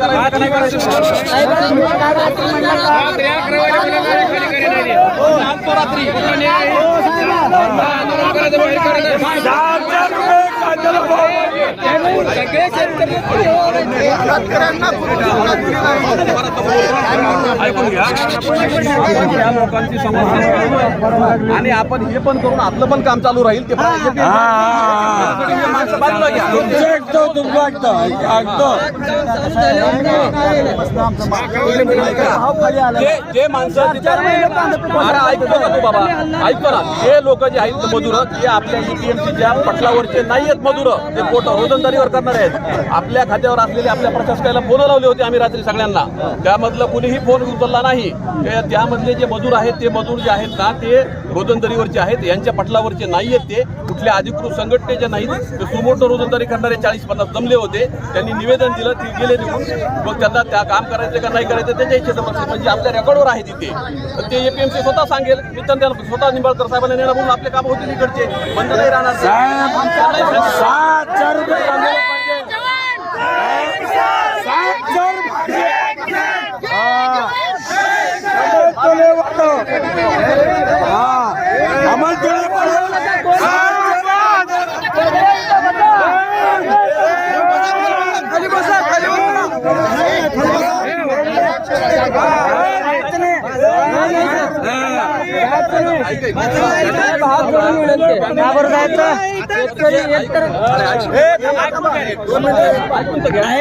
करायचं नाही करायचं ऐकून घ्या लोकांची समस्या आणि आपण हे पण करून आपलं पण काम चालू राहील ते जे माणसं ऐकतो का तू बाबा ऐकतो ना हे लोक जे आहेत मजूर ते आपल्या ईपीएमसीच्या पटलावरचे नाही आहेत मजूर ते पोट रोजंदारीवर करणारे आहेत आपल्या खात्यावर असलेले आपल्या प्रशासकाला फोन लावले होते आम्ही रात्री सगळ्यांना त्यामधलं कुणीही फोन उचलला नाही त्यामधले जे मजूर आहेत ते मजूर जे आहेत ना ते रोजंदारीवरचे आहेत यांच्या पटलावरचे नाही आहेत ते कुठल्या अधिकृत संघटनेचे नाहीत ते सुमोटो रोजंदारी करणारे 40-50 जमले होते त्यांनी निवेदन दिलं ते गेले निघून मग त्यांना त्या काम करायचं का नाही करायचं त्याच्या इच्छेचं म्हणजे आपल्या रेकॉर्डवर आहे तिथे तर ते एपीएमसी स्वतः सांगेल मी त्यांना स्वतः निंबाळकर साहेबांना नेणार म्हणून आपले काम होतील इकडचे बंद नाही राहणार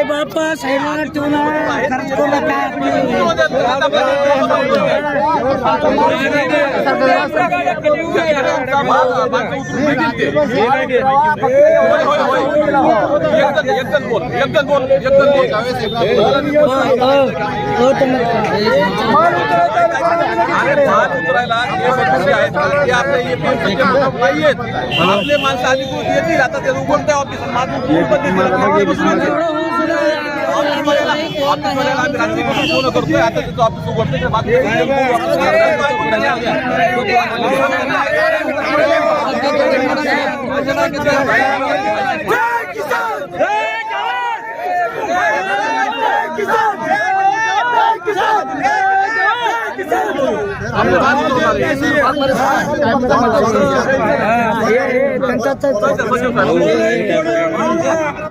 बापा साहेबांना ठेवून आपले माणसं अधिकृत येतील आता ते उघडत्या ऑफिस रात्रीपासून फोन करतोय आता त्याचं ऑफिस उघडतोय